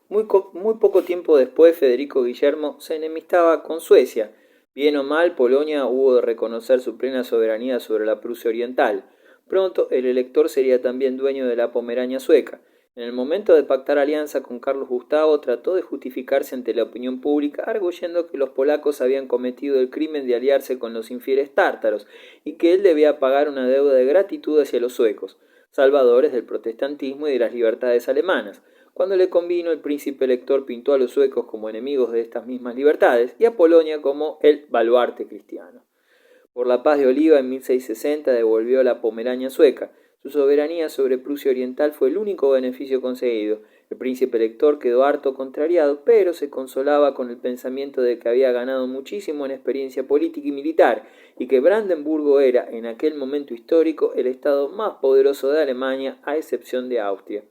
Muy poco tiempo después, Federico Guillermo se enemistaba con Suecia. Bien o mal, Polonia hubo de reconocer su plena soberanía sobre la Prusia Oriental. Pronto, el elector sería también dueño de la Pomerania sueca. En el momento de pactar alianza con Carlos Gustavo, trató de justificarse ante la opinión pública, arguyendo que los polacos habían cometido el crimen de aliarse con los infieles tártaros y que él debía pagar una deuda de gratitud hacia los suecos, salvadores del protestantismo y de las libertades alemanas. Cuando le convino, el príncipe elector pintó a los suecos como enemigos de estas mismas libertades y a Polonia como el baluarte cristiano. Por la paz de Oliva en 1660 devolvió la Pomerania sueca. Su soberanía sobre Prusia Oriental fue el único beneficio conseguido. El príncipe elector quedó harto contrariado, pero se consolaba con el pensamiento de que había ganado muchísimo en experiencia política y militar, y que Brandenburgo era, en aquel momento histórico, el estado más poderoso de Alemania, a excepción de Austria.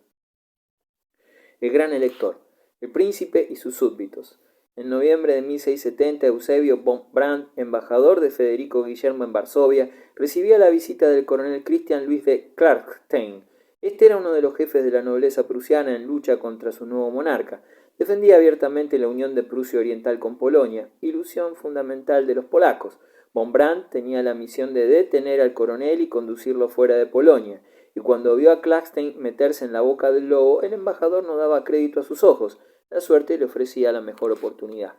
El gran elector, el príncipe y sus súbditos. En noviembre de 1670, Eusebio von Brandt, embajador de Federico Guillermo en Varsovia, recibía la visita del coronel Christian Luis de Clarkstein. Este era uno de los jefes de la nobleza prusiana en lucha contra su nuevo monarca. Defendía abiertamente la unión de Prusia Oriental con Polonia, ilusión fundamental de los polacos. Von Brandt tenía la misión de detener al coronel y conducirlo fuera de Polonia, y cuando vio a Clarkstein meterse en la boca del lobo, el embajador no daba crédito a sus ojos. La suerte le ofrecía la mejor oportunidad.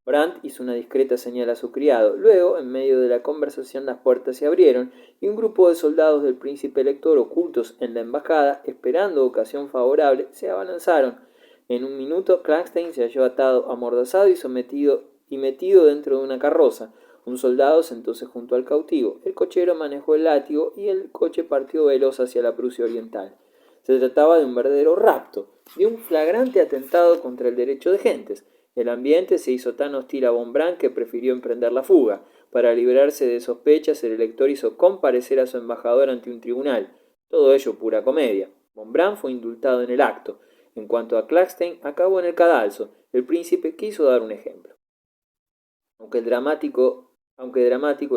Brandt hizo una discreta señal a su criado. Luego, en medio de la conversación, las puertas se abrieron y un grupo de soldados del príncipe elector, ocultos en la embajada, esperando ocasión favorable, se abalanzaron. En un minuto, Clarkstein se halló atado, amordazado y metido dentro de una carroza. Un soldado sentóse junto al cautivo. El cochero manejó el látigo y el coche partió veloz hacia la Prusia Oriental. Se trataba de un verdadero rapto, de un flagrante atentado contra el derecho de gentes. El ambiente se hizo tan hostil a von Brandt que prefirió emprender la fuga. Para librarse de sospechas, el elector hizo comparecer a su embajador ante un tribunal. Todo ello pura comedia. Von Brandt fue indultado en el acto. En cuanto a Clarkstein, acabó en el cadalso. El príncipe quiso dar un ejemplo. Aunque dramático,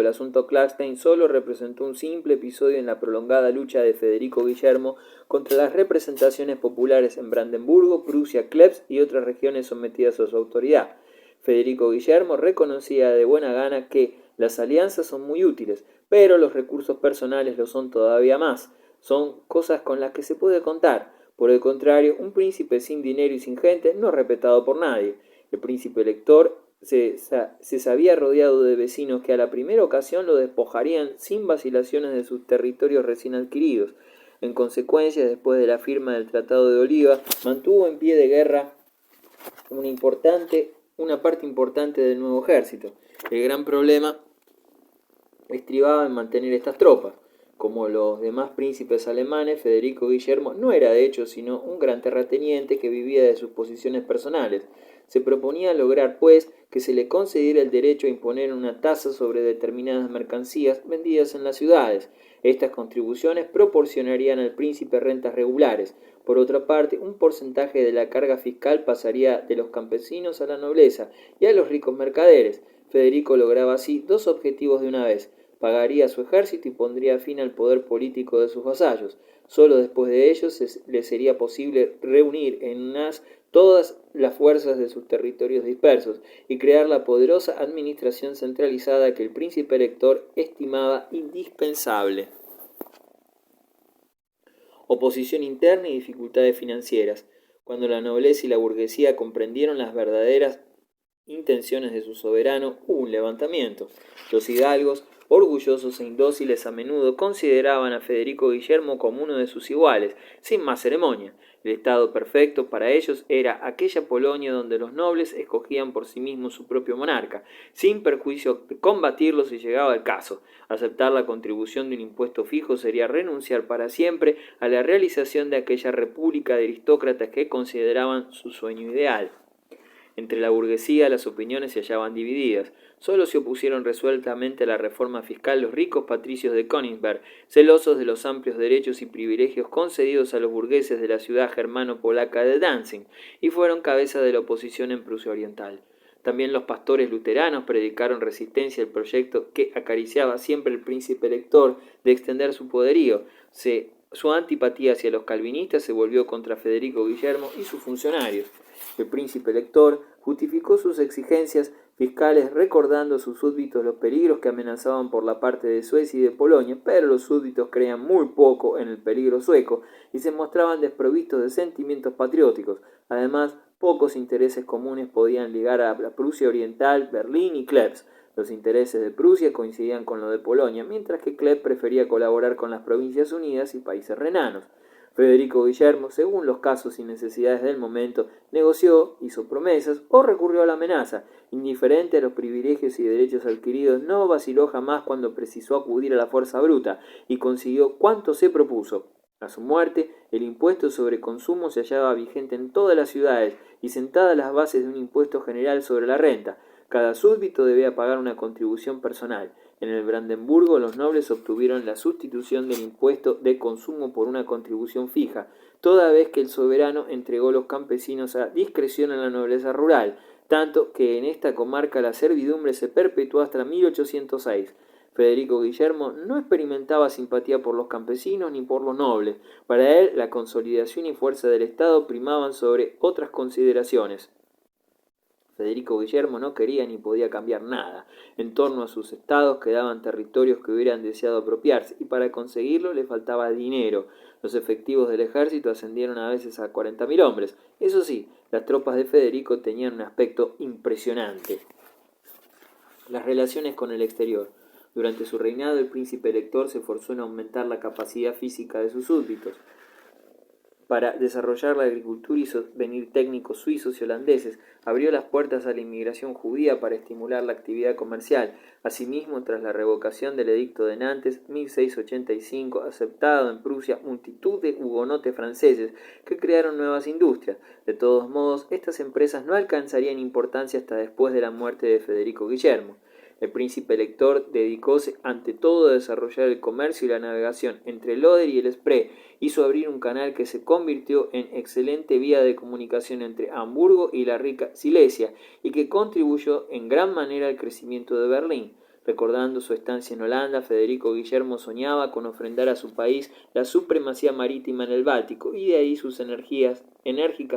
el asunto Clarkstein solo representó un simple episodio en la prolongada lucha de Federico Guillermo contra las representaciones populares en Brandenburgo, Prusia, Klebs y otras regiones sometidas a su autoridad. Federico Guillermo reconocía de buena gana que las alianzas son muy útiles, pero los recursos personales lo son todavía más. Son cosas con las que se puede contar. Por el contrario, un príncipe sin dinero y sin gente no es respetado por nadie. El príncipe elector se sabía rodeado de vecinos que a la primera ocasión lo despojarían sin vacilaciones de sus territorios recién adquiridos. En consecuencia, después de la firma del Tratado de Oliva, mantuvo en pie de guerra una parte importante del nuevo ejército. El gran problema estribaba en mantener estas tropas. Como los demás príncipes alemanes, Federico Guillermo no era de hecho sino un gran terrateniente que vivía de sus posiciones personales. Se proponía lograr, pues, que se le concediera el derecho a imponer una tasa sobre determinadas mercancías vendidas en las ciudades. Estas contribuciones proporcionarían al príncipe rentas regulares. Por otra parte, un porcentaje de la carga fiscal pasaría de los campesinos a la nobleza y a los ricos mercaderes. Federico lograba así dos objetivos de una vez: pagaría su ejército y pondría fin al poder político de sus vasallos. Solo después de ello le sería posible reunir en unas todas las fuerzas de sus territorios dispersos y crear la poderosa administración centralizada que el príncipe elector estimaba indispensable. Oposición interna y dificultades financieras. Cuando la nobleza y la burguesía comprendieron las verdaderas intenciones de su soberano, hubo un levantamiento. Los hidalgos, orgullosos e indóciles, a menudo consideraban a Federico Guillermo como uno de sus iguales, sin más ceremonia. El estado perfecto para ellos era aquella Polonia donde los nobles escogían por sí mismos su propio monarca, sin perjuicio de combatirlo si llegaba el caso. Aceptar la contribución de un impuesto fijo sería renunciar para siempre a la realización de aquella república de aristócratas que consideraban su sueño ideal. Entre la burguesía las opiniones se hallaban divididas. Solo se opusieron resueltamente a la reforma fiscal los ricos patricios de Königsberg, celosos de los amplios derechos y privilegios concedidos a los burgueses de la ciudad germano-polaca de Danzig, y fueron cabeza de la oposición en Prusia Oriental. También los pastores luteranos predicaron resistencia al proyecto que acariciaba siempre el príncipe elector de extender su poderío. Se Su antipatía hacia los calvinistas se volvió contra Federico Guillermo y sus funcionarios. El príncipe elector justificó sus exigencias fiscales recordando a sus súbditos los peligros que amenazaban por la parte de Suecia y de Polonia, pero los súbditos creían muy poco en el peligro sueco y se mostraban desprovistos de sentimientos patrióticos. Además, pocos intereses comunes podían ligar a la Prusia Oriental, Berlín y Klebs. Los intereses de Prusia coincidían con los de Polonia, mientras que Kleb prefería colaborar con las Provincias Unidas y países renanos. Federico Guillermo, según los casos y necesidades del momento, negoció, hizo promesas o recurrió a la amenaza. Indiferente a los privilegios y derechos adquiridos, no vaciló jamás cuando precisó acudir a la fuerza bruta y consiguió cuanto se propuso. A su muerte, el impuesto sobre consumo se hallaba vigente en todas las ciudades y sentadas las bases de un impuesto general sobre la renta. Cada súbdito debía pagar una contribución personal. En el Brandenburgo los nobles obtuvieron la sustitución del impuesto de consumo por una contribución fija, toda vez que el soberano entregó los campesinos a discreción a la nobleza rural, tanto que en esta comarca la servidumbre se perpetuó hasta 1806. Federico Guillermo no experimentaba simpatía por los campesinos ni por los nobles. Para él, la consolidación y fuerza del Estado primaban sobre otras consideraciones. Federico Guillermo no quería ni podía cambiar nada. En torno a sus estados quedaban territorios que hubieran deseado apropiarse, y para conseguirlo le faltaba dinero. Los efectivos del ejército ascendieron a veces a 40.000 hombres. Eso sí, las tropas de Federico tenían un aspecto impresionante. Las relaciones con el exterior. Durante su reinado, el príncipe elector se esforzó en aumentar la capacidad física de sus súbditos. Para desarrollar la agricultura hizo venir técnicos suizos y holandeses, abrió las puertas a la inmigración judía para estimular la actividad comercial. Asimismo, tras la revocación del Edicto de Nantes, 1685, aceptado en Prusia multitud de hugonotes franceses que crearon nuevas industrias. De todos modos, estas empresas no alcanzarían importancia hasta después de la muerte de Federico Guillermo. El príncipe elector dedicóse ante todo a desarrollar el comercio y la navegación entre el Oder y el Spree. Hizo abrir un canal que se convirtió en excelente vía de comunicación entre Hamburgo y la rica Silesia y que contribuyó en gran manera al crecimiento de Berlín. Recordando su estancia en Holanda, Federico Guillermo soñaba con ofrendar a su país la supremacía marítima en el Báltico, y de ahí sus enérgicas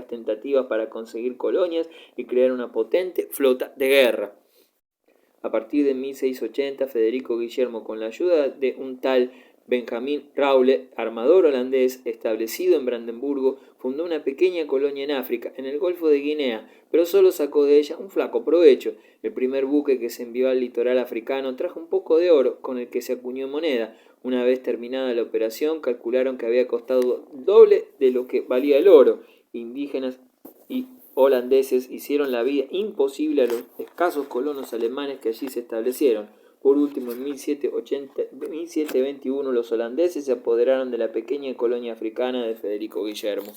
tentativas para conseguir colonias y crear una potente flota de guerra. A partir de 1680, Federico Guillermo, con la ayuda de un tal Benjamin Raule, armador holandés establecido en Brandenburgo, fundó una pequeña colonia en África, en el Golfo de Guinea, pero solo sacó de ella un flaco provecho. El primer buque que se envió al litoral africano trajo un poco de oro, con el que se acuñó moneda. Una vez terminada la operación, calcularon que había costado doble de lo que valía el oro. Indígenas y holandeses hicieron la vida imposible a los escasos colonos alemanes que allí se establecieron. Por último, en 1721 los holandeses se apoderaron de la pequeña colonia africana de Federico Guillermo.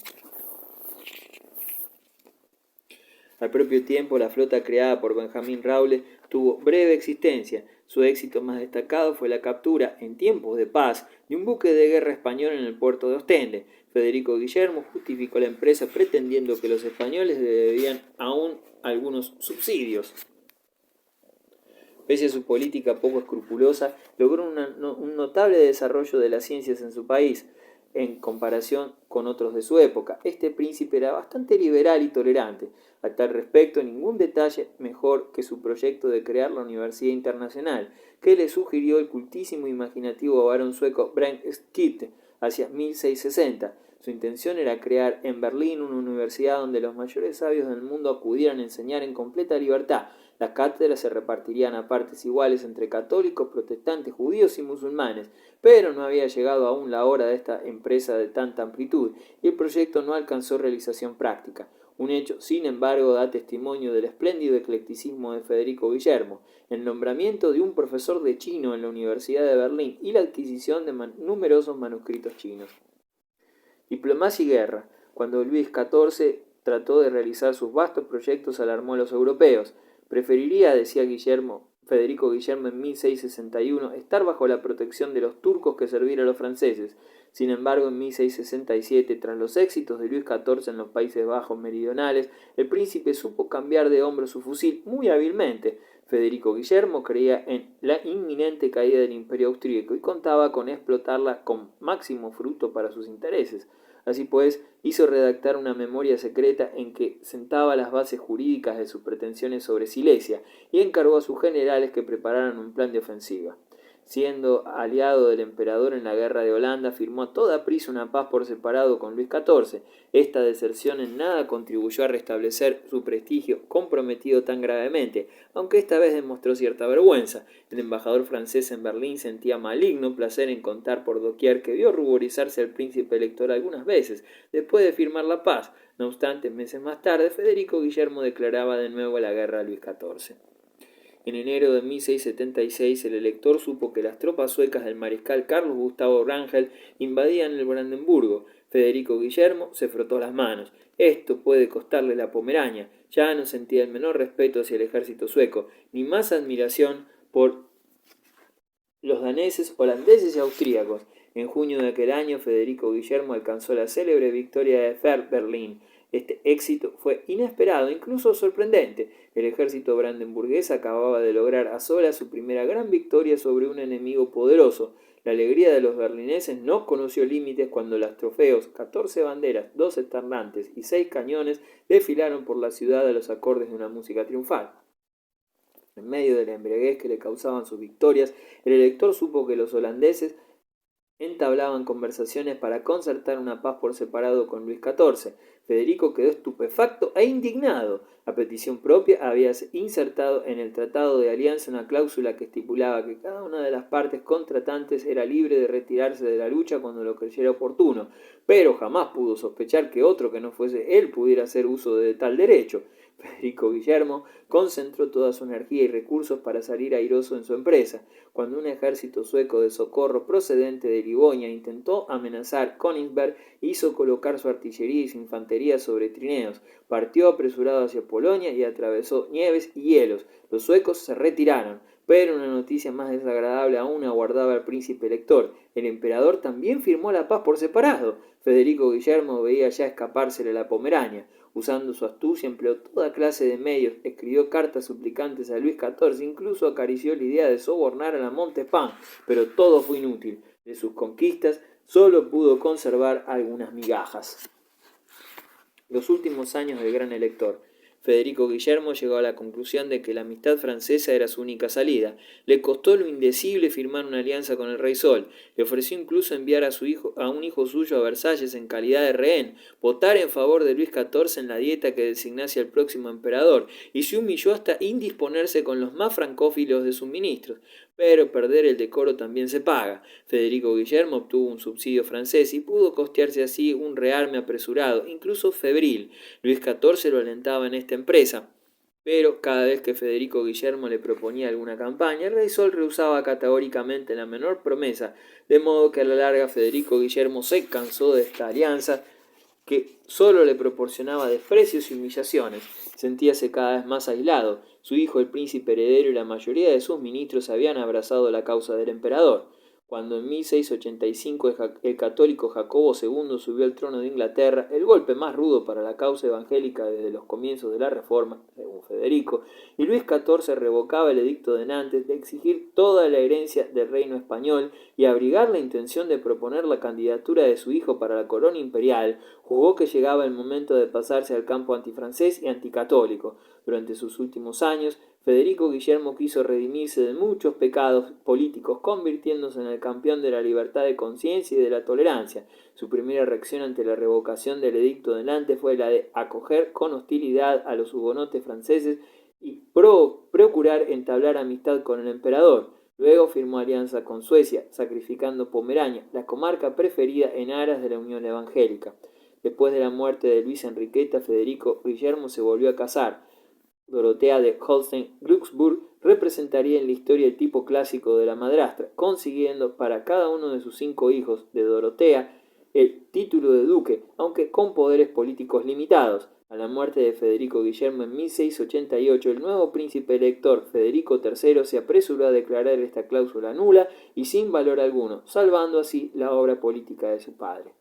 Al propio tiempo, la flota creada por Benjamin Raule tuvo breve existencia. Su éxito más destacado fue la captura, en tiempos de paz, de un buque de guerra español en el puerto de Ostende. Federico Guillermo justificó la empresa pretendiendo que los españoles le debían aún algunos subsidios. Pese a su política poco escrupulosa, logró un notable desarrollo de las ciencias en su país, en comparación con otros de su época. Este príncipe era bastante liberal y tolerante. A tal respecto, ningún detalle mejor que su proyecto de crear la Universidad Internacional, que le sugirió el cultísimo e imaginativo varón sueco Brent Schitte hacia 1660. Su intención era crear en Berlín una universidad donde los mayores sabios del mundo acudieran a enseñar en completa libertad. Las cátedras se repartirían a partes iguales entre católicos, protestantes, judíos y musulmanes, pero no había llegado aún la hora de esta empresa de tanta amplitud, y el proyecto no alcanzó realización práctica. Un hecho, sin embargo, da testimonio del espléndido eclecticismo de Federico Guillermo: el nombramiento de un profesor de chino en la Universidad de Berlín y la adquisición de numerosos manuscritos chinos. Diplomacia y guerra. Cuando Luis XIV trató de realizar sus vastos proyectos, alarmó a los europeos. Preferiría, decía Federico Guillermo en 1661, estar bajo la protección de los turcos que servir a los franceses. Sin embargo, en 1667, tras los éxitos de Luis XIV en los Países Bajos meridionales, el príncipe supo cambiar de hombro su fusil muy hábilmente. Federico Guillermo creía en la inminente caída del Imperio austríaco y contaba con explotarla con máximo fruto para sus intereses. Así pues, hizo redactar una memoria secreta en que sentaba las bases jurídicas de sus pretensiones sobre Silesia y encargó a sus generales que prepararan un plan de ofensiva. Siendo aliado del emperador en la guerra de Holanda, firmó a toda prisa una paz por separado con Luis XIV. Esta deserción en nada contribuyó a restablecer su prestigio comprometido tan gravemente, aunque esta vez demostró cierta vergüenza. El embajador francés en Berlín sentía maligno placer en contar por doquier que vio ruborizarse al príncipe elector algunas veces, después de firmar la paz. No obstante, meses más tarde, Federico Guillermo declaraba de nuevo la guerra a Luis XIV. En enero de 1676 el elector supo que las tropas suecas del mariscal Carlos Gustavo Wrangel invadían el Brandenburgo. Federico Guillermo se frotó las manos. Esto puede costarle la Pomerania. Ya no sentía el menor respeto hacia el ejército sueco, ni más admiración por los daneses, holandeses y austríacos. En junio de aquel año, Federico Guillermo alcanzó la célebre victoria de Berlín. Este éxito fue inesperado, incluso sorprendente. El ejército brandenburgués acababa de lograr a solas su primera gran victoria sobre un enemigo poderoso. La alegría de los berlineses no conoció límites cuando los trofeos, 14 banderas, 2 estandartes y 6 cañones desfilaron por la ciudad a los acordes de una música triunfal. En medio de la embriaguez que le causaban sus victorias, el elector supo que los holandeses entablaban conversaciones para concertar una paz por separado con Luis XIV. Federico quedó estupefacto e indignado. A petición propia había insertado en el Tratado de Alianza una cláusula que estipulaba que cada una de las partes contratantes era libre de retirarse de la lucha cuando lo creyera oportuno, pero jamás pudo sospechar que otro que no fuese él pudiera hacer uso de tal derecho. Federico Guillermo concentró toda su energía y recursos para salir airoso en su empresa. Cuando un ejército sueco de socorro procedente de Livonia intentó amenazar Königsberg, hizo colocar su artillería y su infantería sobre trineos, partió apresurado hacia Polonia y atravesó nieves y hielos. Los suecos se retiraron, pero una noticia más desagradable aún aguardaba al príncipe elector. El emperador también firmó la paz por separado. Federico Guillermo veía ya escapársele la Pomerania. Usando su astucia, empleó toda clase de medios, escribió cartas suplicantes a Luis XIV, incluso acarició la idea de sobornar a la Montespan, pero todo fue inútil. De sus conquistas solo pudo conservar algunas migajas. Los últimos años del gran elector. Federico Guillermo llegó a la conclusión de que la amistad francesa era su única salida. Le costó lo indecible firmar una alianza con el rey Sol. Le ofreció incluso enviar a un hijo suyo a Versalles en calidad de rehén, votar en favor de Luis XIV en la dieta que designase al próximo emperador, y se humilló hasta indisponerse con los más francófilos de sus ministros. Pero perder el decoro también se paga. Federico Guillermo obtuvo un subsidio francés y pudo costearse así un rearme apresurado, incluso febril. Luis XIV lo alentaba en esta empresa, pero cada vez que Federico Guillermo le proponía alguna campaña, el rey Sol rehusaba categóricamente la menor promesa, de modo que a la larga Federico Guillermo se cansó de esta alianza que solo le proporcionaba desprecios y humillaciones. Sentíase cada vez más aislado. Su hijo, el príncipe heredero, y la mayoría de sus ministros habían abrazado la causa del emperador. Cuando en 1685 el católico Jacobo II subió al trono de Inglaterra, el golpe más rudo para la causa evangélica desde los comienzos de la Reforma, según Federico, y Luis XIV revocaba el edicto de Nantes de exigir toda la herencia del reino español y abrigar la intención de proponer la candidatura de su hijo para la corona imperial, jugó que llegaba el momento de pasarse al campo antifrancés y anticatólico. Durante sus últimos años, Federico Guillermo quiso redimirse de muchos pecados políticos, convirtiéndose en el campeón de la libertad de conciencia y de la tolerancia. Su primera reacción ante la revocación del edicto de Nantes fue la de acoger con hostilidad a los hugonotes franceses y procurar entablar amistad con el emperador. Luego firmó alianza con Suecia, sacrificando Pomerania, la comarca preferida en aras de la Unión Evangélica. Después de la muerte de Luisa Enriqueta, Federico Guillermo se volvió a casar. Dorotea de Holstein-Glücksburg representaría en la historia el tipo clásico de la madrastra, consiguiendo para cada uno de sus 5 hijos de Dorotea el título de duque, aunque con poderes políticos limitados. A la muerte de Federico Guillermo en 1688, el nuevo príncipe elector Federico III se apresuró a declarar esta cláusula nula y sin valor alguno, salvando así la obra política de su padre.